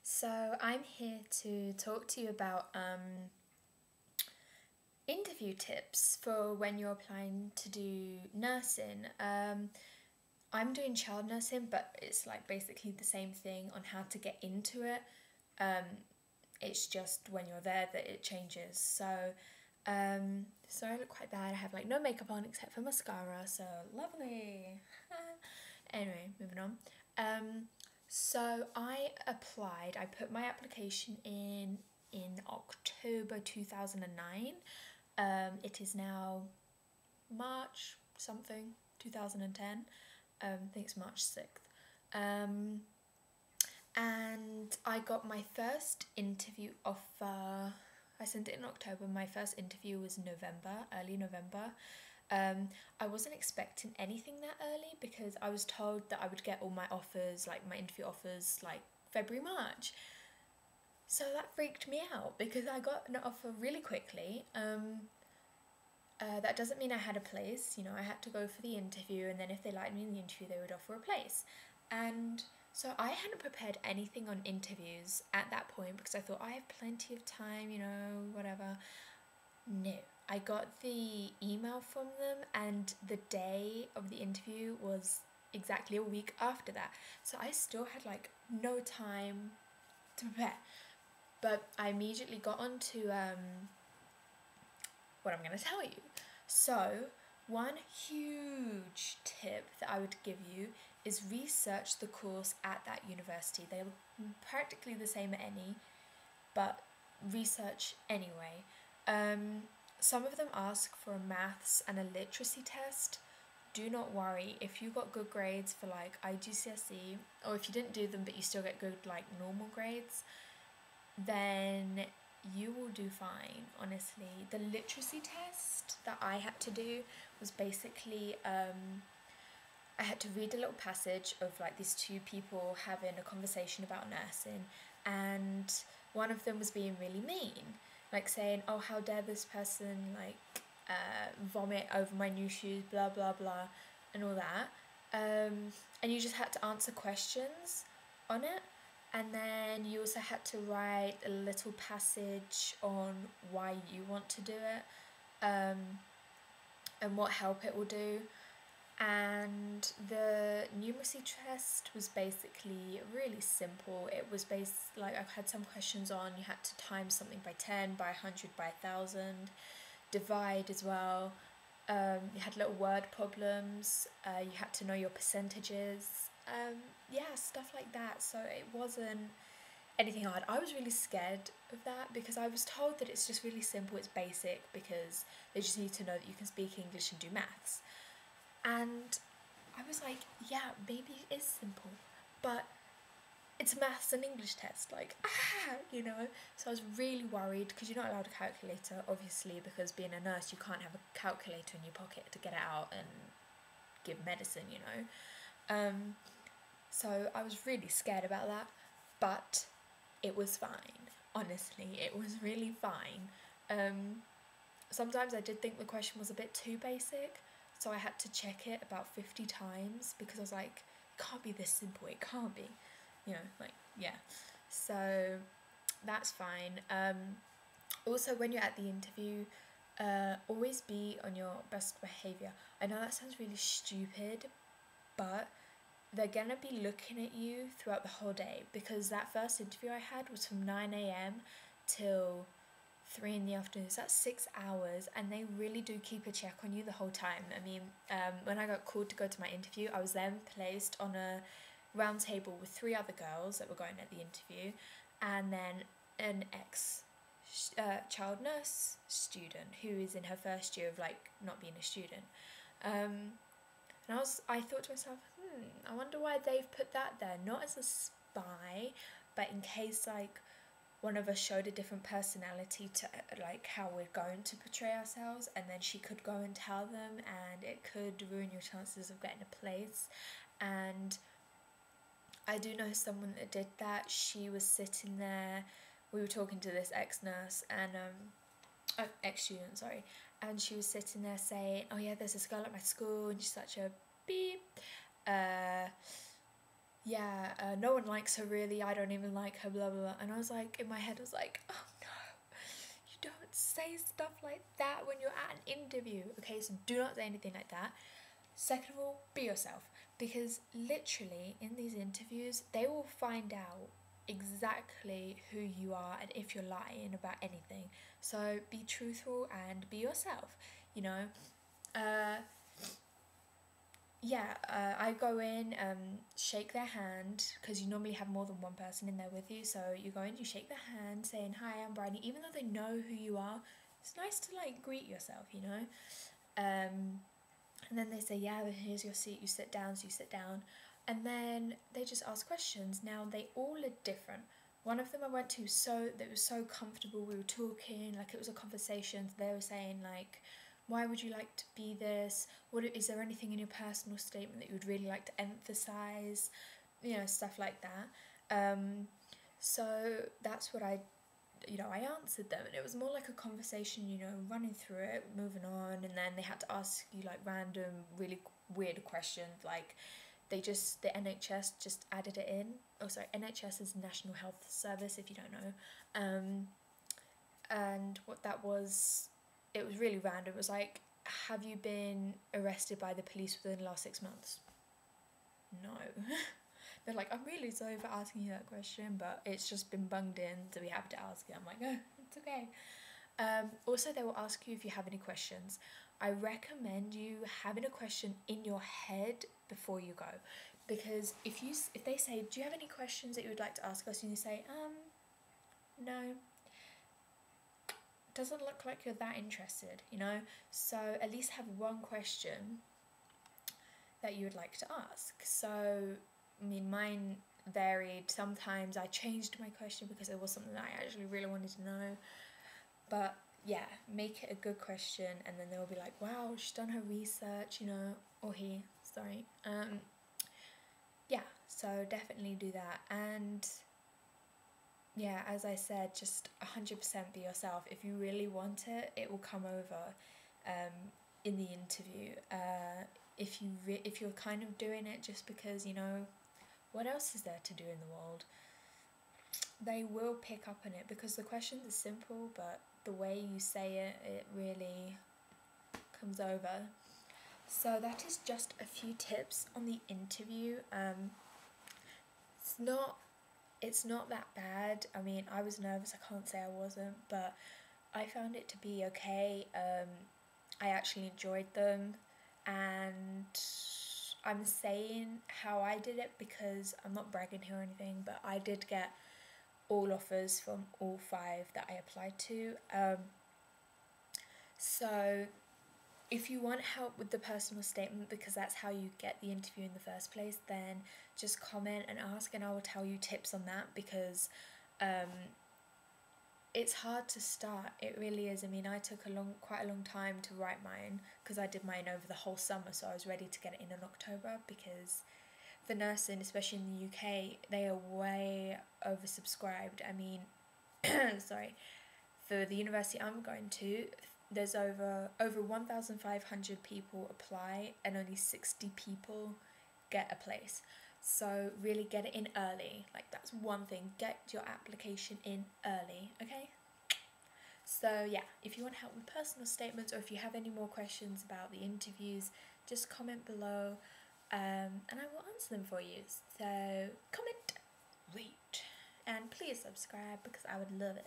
So I'm here to talk to you about interview tips for when you're applying to do nursing. I'm doing child nursing, but it's like basically the same thing on how to get into it. It's just when you're there that it changes. So I look quite bad. I have like no makeup on except for mascara, so lovely. Anyway, moving on. So I applied. I put my application in October 2009. It is now March something 2010. I think it's March 6th. And I got my first interview offer. I sent it in October. My first interview was November, early November. I wasn't expecting anything that early because I was told that I would get all my offers, like my interview offers, like February, March. So that freaked me out because I got an offer really quickly. That doesn't mean I had a place, I had to go for the interview, and then if they liked me in the interview, they would offer a place. And so I hadn't prepared anything on interviews at that point because I thought I have plenty of time, whatever. No, I got the email from them, and the day of the interview was exactly a week after that. So I still had like no time to prepare. But I immediately got on to what I'm going to tell you. So, one huge tip that I would give you is research the course at that university. They're practically the same at any, but research anyway. Some of them ask for a maths and a literacy test. Do not worry if you got good grades for like IGCSE, or if you didn't do them but you still get good like normal grades, then you will do fine, honestly. The literacy test that I had to do was basically I had to read a little passage of like these two people having a conversation about nursing, and one of them was being really mean, like saying, oh, how dare this person like vomit over my new shoes, blah blah blah, and all that. And you just had to answer questions on it. And then you also had to write a little passage on why you want to do it, and what help it will do. And the numeracy test was basically really simple. It was like I had some questions on you had to time something by 10, by 100, by 1,000, divide as well. You had little word problems. You had to know your percentages. Stuff like that. So it wasn't anything hard. I was really scared of that because I was told that it's just really simple, it's basic, because they just need to know that you can speak English and do maths. And I was like, yeah, maybe it is simple, but it's a maths and English test, So I was really worried because you're not allowed a calculator, obviously, because being a nurse, you can't have a calculator in your pocket to get it out and give medicine, So I was really scared about that, but it was fine. Honestly, it was really fine. Sometimes I did think the question was a bit too basic, so I had to check it about 50 times because I was like, it can't be this simple, it can't be, So that's fine. Also, when you're at the interview, always be on your best behaviour. I know that sounds really stupid, but they're gonna be looking at you throughout the whole day, because that first interview I had was from 9 a.m. till 3 in the afternoon, so that's 6 hours, and they really do keep a check on you the whole time. I mean, when I got called to go to my interview, I was then placed on a round table with 3 other girls that were going at the interview, and then an child nurse student who is in her first year of like not being a student. And I thought to myself, I wonder why they've put that there, not as a spy, but in case like one of us showed a different personality to like how we're going to portray ourselves, and then she could go and tell them, and it could ruin your chances of getting a place. And I do know someone that did that. She was sitting there, we were talking to this ex-nurse and ex-student, sorry, and she was sitting there saying, oh yeah, there's this girl at my school and she's such a beep, yeah, no one likes her really, I don't even like her, blah blah blah. And I was like, in my head I was like, oh no, you don't say stuff like that when you're at an interview. Okay, so do not say anything like that. Second of all, be yourself, because literally in these interviews they will find out exactly who you are and if you're lying about anything. So be truthful and be yourself, you know. uh I go in, shake their hand, because you normally have more than one person in there with you. So you go in, you shake their hand, saying, "Hi, I'm Bryony," even though they know who you are. It's nice to like greet yourself, you know. And then they say, "Yeah, here's your seat. You sit down." So you sit down, and then they just ask questions. Now they all are different. One of them I went to, so that was so comfortable. We were talking like it was a conversation. They were saying like, why would you like to be this? What is there anything in your personal statement that you would really like to emphasize? You know, stuff like that. So that's what I answered them, and it was more like a conversation, you know, running through it, moving on, and then they had to ask you like random, really weird questions. Like the NHS just added it in. Oh, sorry, NHS is National Health Service, if you don't know. And what that was, it was really random. It was like, have you been arrested by the police within the last 6 months? No. They're like, I'm really sorry for asking you that question, but it's just been bunged in, so we have to ask it. I'm like, oh, it's okay. Also, they will ask you if you have any questions. I recommend you having a question in your head before you go, because if they say, do you have any questions that you would like to ask us, and you say, no, doesn't look like you're that interested, you know. So at least have one question that you would like to ask. So I mean, mine varied. Sometimes I changed my question because it was something that I actually really wanted to know. But yeah, make it a good question, and then they'll be like, wow, she's done her research, you know, or he, sorry. Yeah, so definitely do that. And yeah, as I said, just 100% be yourself. If you really want it, it will come over in the interview. If you're kind of doing it just because, you know, what else is there to do in the world, they will pick up on it, because the questions are simple, but the way you say it, it really comes over. So that is just a few tips on the interview. It's not that bad. I mean, I was nervous, I can't say I wasn't, but I found it to be okay. I actually enjoyed them, and I'm saying how I did it because I'm not bragging here or anything, but I did get all offers from all 5 that I applied to. So if you want help with the personal statement, because that's how you get the interview in the first place, then just comment and ask, and I will tell you tips on that, because it's hard to start. It really is. I mean, I took quite a long time to write mine, because I did mine over the whole summer, so I was ready to get it in October, because for nursing, especially in the UK, they are way oversubscribed. I mean, sorry, for the university I'm going to, there's over 1,500 people apply, and only 60 people get a place. So really get it in early. Like, that's one thing. Get your application in early, okay? So yeah, if you want help with personal statements, or if you have any more questions about the interviews, just comment below, and I will answer them for you. So comment, rate, and please subscribe, because I would love it.